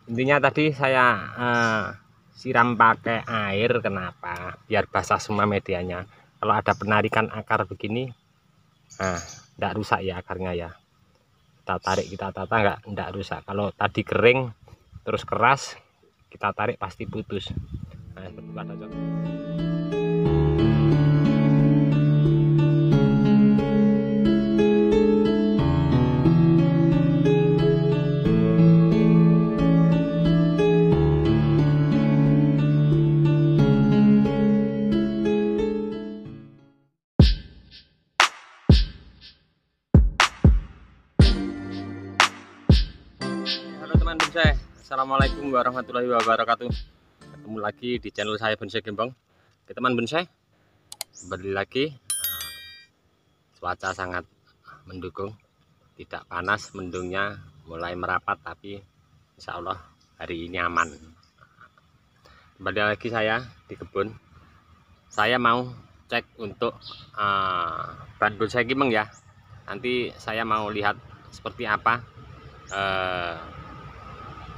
Intinya tadi saya siram pakai air. Kenapa? Biar basah semua medianya. Kalau ada penarikan akar begini, enggak rusak ya akarnya ya. Kita tarik, kita tata, enggak rusak. Kalau tadi kering terus keras, kita tarik pasti putus. Nah, seperti pada contoh. Halo teman bonsai, assalamualaikum warahmatullahi wabarakatuh. Ketemu lagi di channel saya Bonsai Gembong. Oke teman bonsai, kembali lagi. Cuaca sangat mendukung, tidak panas, mendungnya mulai merapat, tapi insya Allah hari ini aman. Kembali lagi saya di kebun. Saya mau cek untuk bahan bonsai Gembong ya. Nanti saya mau lihat seperti apa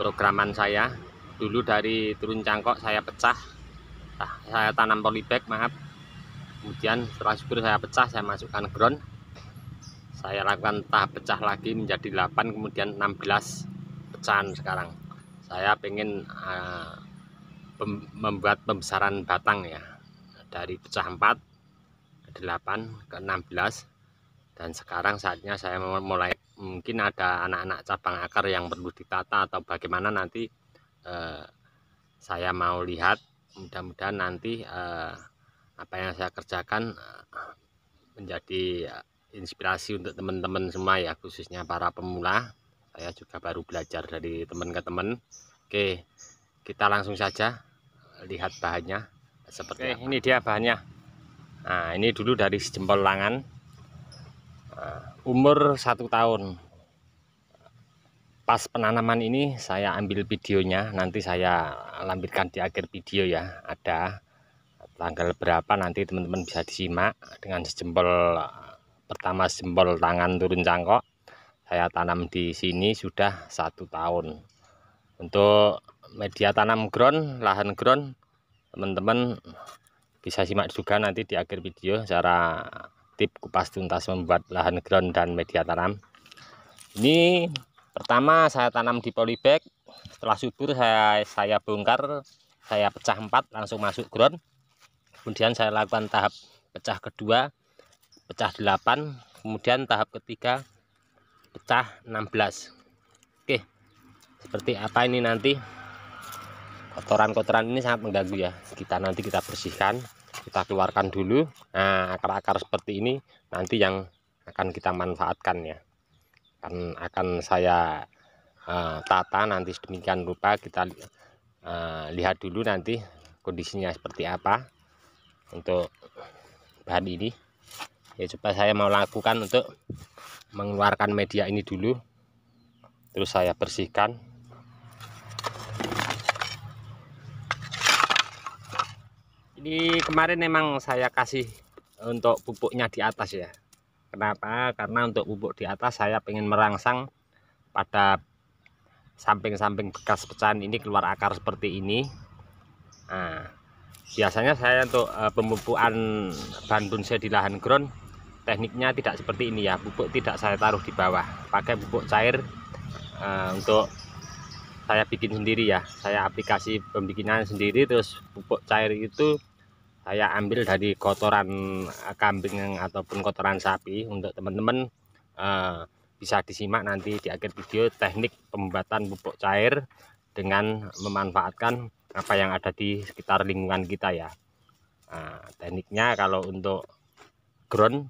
programan saya. Dulu dari turun cangkok saya pecah, saya tanam polybag, maaf. Kemudian setelah subur saya pecah, saya masukkan ground, saya lakukan tahap pecah lagi menjadi 8, kemudian 16 pecahan. Sekarang saya pengen membuat pembesaran batang ya, dari pecah 4 ke 8 ke 16. Dan sekarang saatnya saya mulai, mungkin ada anak-anak cabang akar yang perlu ditata atau bagaimana, nanti saya mau lihat. Mudah-mudahan nanti apa yang saya kerjakan menjadi inspirasi untuk teman-teman semua ya, khususnya para pemula. Saya juga baru belajar dari teman ke teman. Oke, kita langsung saja lihat bahannya seperti apa. Ini dia bahannya. Nah, ini dulu dari sejempol tangan, umur 1 tahun. Pas penanaman ini saya ambil videonya, nanti saya lampirkan di akhir video ya. Ada tanggal berapa, nanti teman-teman bisa disimak. Dengan sejempol pertama, sejempol tangan turun cangkok, saya tanam di sini sudah 1 tahun. Untuk media tanam ground, lahan ground, teman-teman bisa simak juga nanti di akhir video cara tip kupas tuntas membuat lahan ground dan media tanam. Ini pertama saya tanam di polybag, setelah subur saya bongkar, saya pecah 4, langsung masuk ground. Kemudian saya lakukan tahap pecah kedua, pecah 8, kemudian tahap ketiga pecah 16. Oke, seperti apa ini nanti. Kotoran-kotoran ini sangat mengganggu ya, nanti kita bersihkan, kita keluarkan dulu. Nah, akar-akar seperti ini nanti yang akan kita manfaatkan ya, akan saya tata nanti sedemikian rupa. Kita lihat dulu nanti kondisinya seperti apa untuk bahan ini ya. Coba saya mau lakukan untuk mengeluarkan media ini dulu, terus saya bersihkan. Ini kemarin memang saya kasih untuk pupuknya di atas ya. Kenapa? Karena untuk pupuk di atas saya pengen merangsang pada samping-samping bekas pecahan ini keluar akar seperti ini. Nah, biasanya saya untuk pemupukan bahan bonsai di lahan ground, tekniknya tidak seperti ini ya. Pupuk tidak saya taruh di bawah, pakai pupuk cair. Untuk saya bikin sendiri ya, saya aplikasi pembikinan sendiri. Terus pupuk cair itu saya ambil dari kotoran kambing ataupun kotoran sapi. Untuk teman-teman bisa disimak nanti di akhir video teknik pembuatan pupuk cair dengan memanfaatkan apa yang ada di sekitar lingkungan kita ya. Nah, tekniknya kalau untuk ground,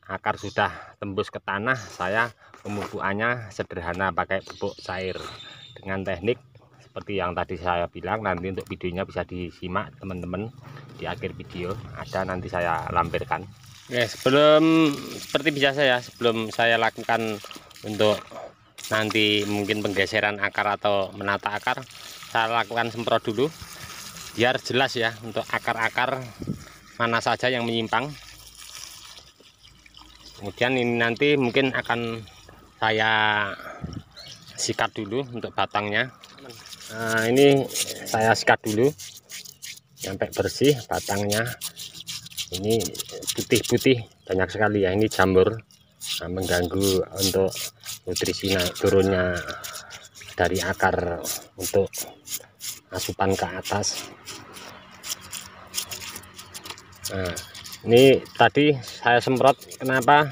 akar sudah tembus ke tanah, saya pemupukannya sederhana, pakai pupuk cair dengan teknik seperti yang tadi saya bilang. Nanti untuk videonya bisa disimak teman-teman di akhir video, ada nanti saya lampirkan. Oke, sebelum seperti biasa ya, sebelum saya lakukan untuk nanti mungkin penggeseran akar atau menata akar, saya lakukan semprot dulu biar jelas ya untuk akar-akar mana saja yang menyimpang. Kemudian ini nanti mungkin akan saya sikat dulu untuk batangnya. Nah, ini saya sikat dulu sampai bersih batangnya. Ini putih-putih banyak sekali ya, ini jamur. Nah, mengganggu untuk nutrisi naik turunnya dari akar untuk asupan ke atas. Nah, ini tadi saya semprot, kenapa?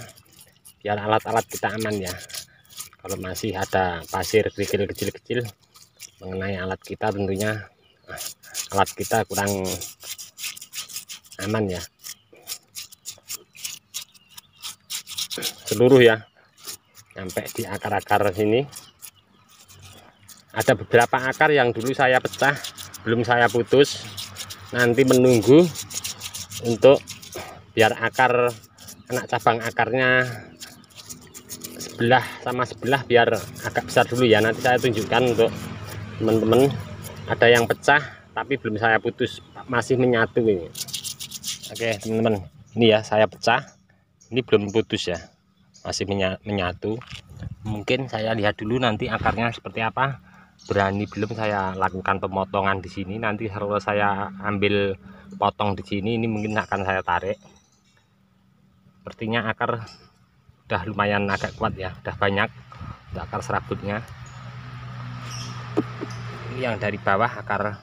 Biar alat-alat kita aman ya. Kalau masih ada pasir kerikil kecil-kecil mengenai alat kita, tentunya alat kita kurang aman ya. Seluruh ya, sampai di akar-akar sini. Ada beberapa akar yang dulu saya pecah, belum saya putus. Nanti menunggu untuk biar akar anak cabang akarnya sebelah sama sebelah biar agak besar dulu ya. Nanti saya tunjukkan untuk teman-teman. Ada yang pecah tapi belum saya putus, masih menyatu ini. Oke teman-teman, ini ya saya pecah, ini belum putus ya, masih menyatu. Mungkin saya lihat dulu nanti akarnya seperti apa. Berani belum saya lakukan pemotongan di sini. Nanti kalau saya ambil potong di sini, ini mungkin akan saya tarik. Sepertinya akar udah lumayan agak kuat ya, udah banyak untuk akar serabutnya. Ini yang dari bawah akar.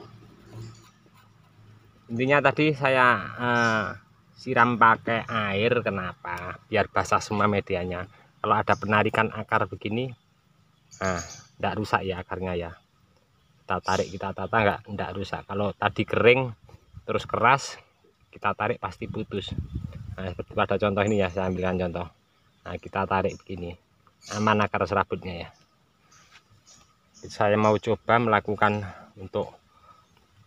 Intinya tadi saya siram pakai air, kenapa? Biar basah semua medianya. Kalau ada penarikan akar begini, nah tidak rusak ya akarnya ya. Kita tarik, kita tata, enggak rusak. Kalau tadi kering terus keras, kita tarik pasti putus. Nah, seperti pada contoh ini ya, saya ambilkan contoh. Nah, kita tarik begini, aman akar serabutnya ya. Saya mau coba melakukan untuk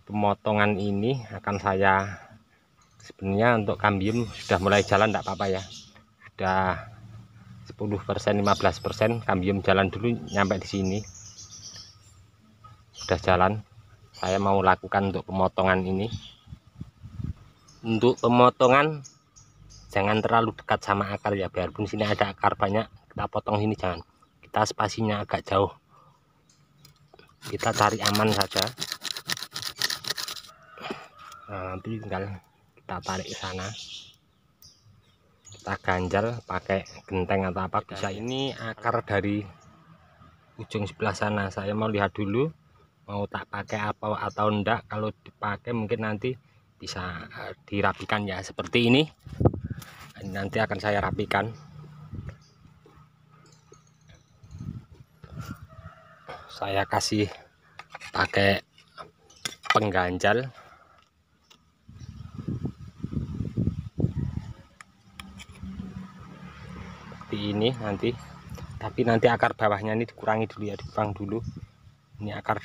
pemotongan ini, akan saya sebenarnya untuk kambium sudah mulai jalan, tidak apa-apa ya. Sudah 10% 15% kambium jalan dulu, nyampe di sini sudah jalan. Saya mau lakukan untuk pemotongan ini. Untuk pemotongan jangan terlalu dekat sama akar ya, biarpun sini ada akar banyak, kita potong sini jangan, kita spasinya agak jauh, kita cari aman saja. Nah, nanti tinggal kita tarik ke sana, kita ganjal pakai genteng atau apa bisa. Ini akar dari ujung sebelah sana, saya mau lihat dulu mau tak pakai apa atau enggak. Kalau dipakai mungkin nanti bisa dirapikan ya, seperti ini. Nanti akan saya rapikan. Saya kasih pakai pengganjal. Seperti ini nanti. Tapi nanti akar bawahnya ini dikurangi dulu ya, dibuang dulu. Ini akar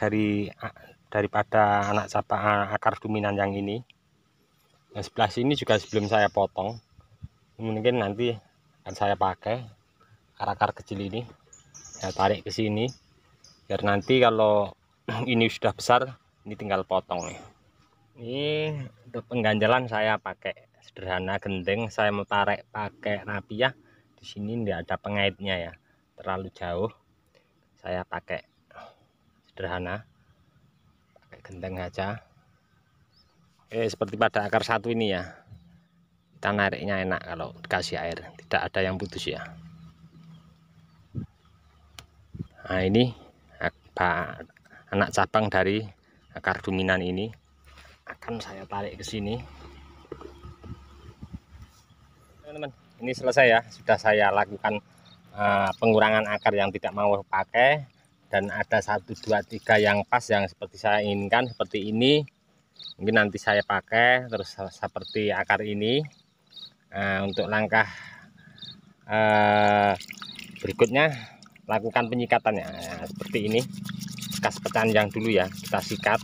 daripada anak cabang akar dominan yang ini. Yang sebelah sini juga sebelum saya potong, mungkin nanti akan saya pakai akar-akar kecil ini, saya tarik ke sini biar nanti kalau ini sudah besar, ini tinggal potong nih. Ini untuk pengganjalan saya pakai sederhana genteng. Saya mau tarik pakai rapiah, di sini tidak ada pengaitnya ya, terlalu jauh. Saya pakai sederhana, pakai genteng saja. Oke, seperti pada akar satu ini ya, kita nariknya enak kalau dikasih air, tidak ada yang putus ya. Nah, ini anak cabang dari akar dominan ini akan saya tarik ke sini. Teman-teman, ini selesai ya, sudah saya lakukan pengurangan akar yang tidak mau pakai, dan ada 1 2 3 yang pas yang seperti saya inginkan, seperti ini. Mungkin nanti saya pakai terus seperti akar ini. Untuk langkah berikutnya lakukan penyikatannya. Nah, seperti ini, bekas pecahan yang dulu ya, kita sikat,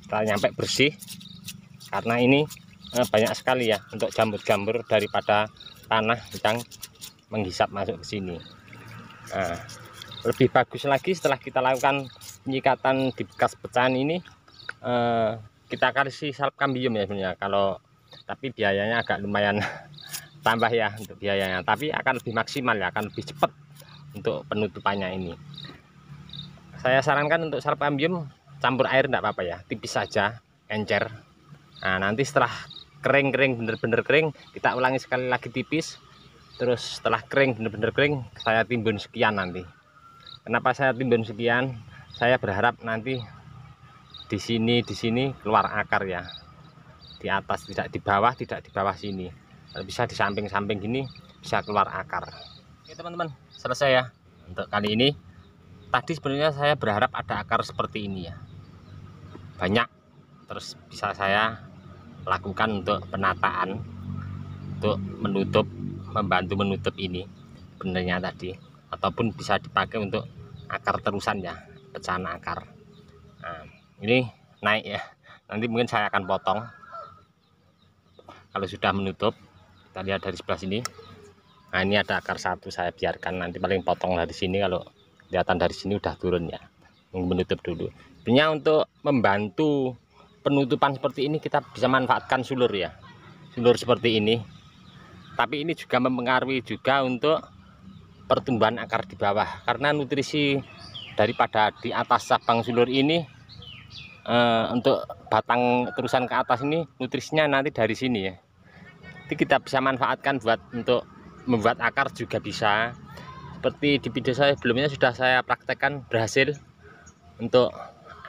kita nyampe bersih, karena ini banyak sekali ya untuk jamur-jamur daripada tanah yang menghisap masuk ke sini. Nah, lebih bagus lagi setelah kita lakukan penyikatan di bekas pecahan ini, kita kasih salep kambium ya sebenarnya. Kalau tapi biayanya agak lumayan tambah ya untuk biayanya, tapi akan lebih maksimal ya, akan lebih cepat untuk penutupannya ini. Saya sarankan untuk salpambium campur air enggak apa-apa ya, tipis saja, encer. Nah, nanti setelah kering bener-bener kering, kita ulangi sekali lagi tipis. Terus setelah kering bener-bener kering, saya timbun sekian nanti. Kenapa saya timbun sekian? Saya berharap nanti di sini keluar akar ya. Di atas, tidak di bawah sini. Kalau bisa di samping-samping gini bisa keluar akar. Oke teman-teman, selesai ya untuk kali ini. Tadi sebenarnya saya berharap ada akar seperti ini ya, banyak. Terus bisa saya lakukan untuk penataan, untuk membantu menutup ini benernya tadi, ataupun bisa dipakai untuk akar terusan ya, pecahan akar. Nah, ini naik ya, nanti mungkin saya akan potong kalau sudah menutup. Kita lihat dari sebelah sini. Nah, ini ada akar satu, saya biarkan nanti paling potong dari sini. Kalau kelihatan dari sini udah turun ya, menutup dulu. Sebenarnya untuk membantu penutupan seperti ini kita bisa manfaatkan sulur ya, sulur seperti ini. Tapi ini juga mempengaruhi juga untuk pertumbuhan akar di bawah, karena nutrisi daripada di atas cabang sulur ini untuk batang terusan ke atas ini nutrisinya nanti dari sini ya. Jadi kita bisa manfaatkan buat untuk membuat akar juga bisa. Seperti di video saya sebelumnya sudah saya praktekkan berhasil. Untuk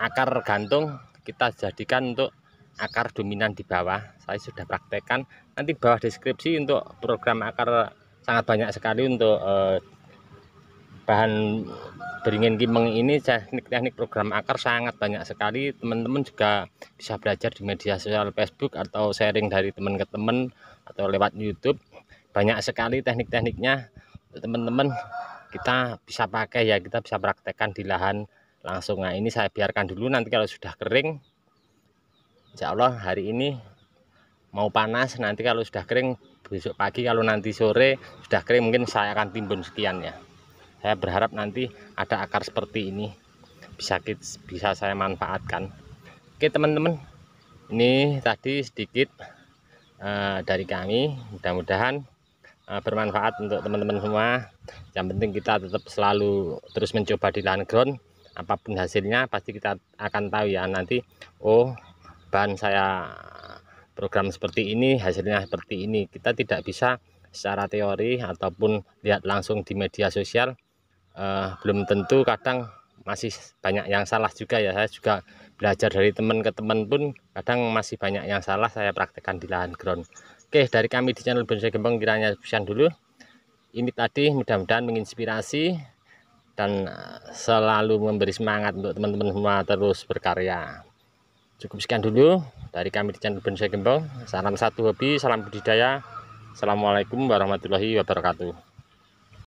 akar gantung kita jadikan untuk akar dominan di bawah. Saya sudah praktekkan. Nanti di bawah deskripsi untuk program akar sangat banyak sekali untuk bahan beringin kimeng ini. Teknik-teknik program akar sangat banyak sekali. Teman-teman juga bisa belajar di media sosial Facebook atau sharing dari teman ke teman atau lewat YouTube. Banyak sekali teknik-tekniknya teman-teman, kita bisa pakai ya, kita bisa praktekkan di lahan langsung. Nah, ini saya biarkan dulu, nanti kalau sudah kering, insya Allah hari ini mau panas, nanti kalau sudah kering besok pagi, kalau nanti sore sudah kering, mungkin saya akan timbun sekian ya. Saya berharap nanti ada akar seperti ini bisa saya manfaatkan. Oke teman-teman, ini tadi sedikit dari kami, mudah-mudahan bermanfaat untuk teman-teman semua. Yang penting kita tetap selalu terus mencoba di lahan ground. Apapun hasilnya pasti kita akan tahu ya nanti, oh bahan saya program seperti ini, hasilnya seperti ini. Kita tidak bisa secara teori ataupun lihat langsung di media sosial, belum tentu, kadang masih banyak yang salah juga ya. Saya juga belajar dari teman ke teman pun kadang masih banyak yang salah, saya praktekkan di lahan ground. Oke, dari kami di channel Bonsai Gembong kiranya sekian dulu. Ini tadi mudah-mudahan menginspirasi dan selalu memberi semangat untuk teman-teman semua terus berkarya. Cukup sekian dulu dari kami di channel Bonsai Gembong. Salam satu hobi, salam budidaya. Assalamualaikum warahmatullahi wabarakatuh.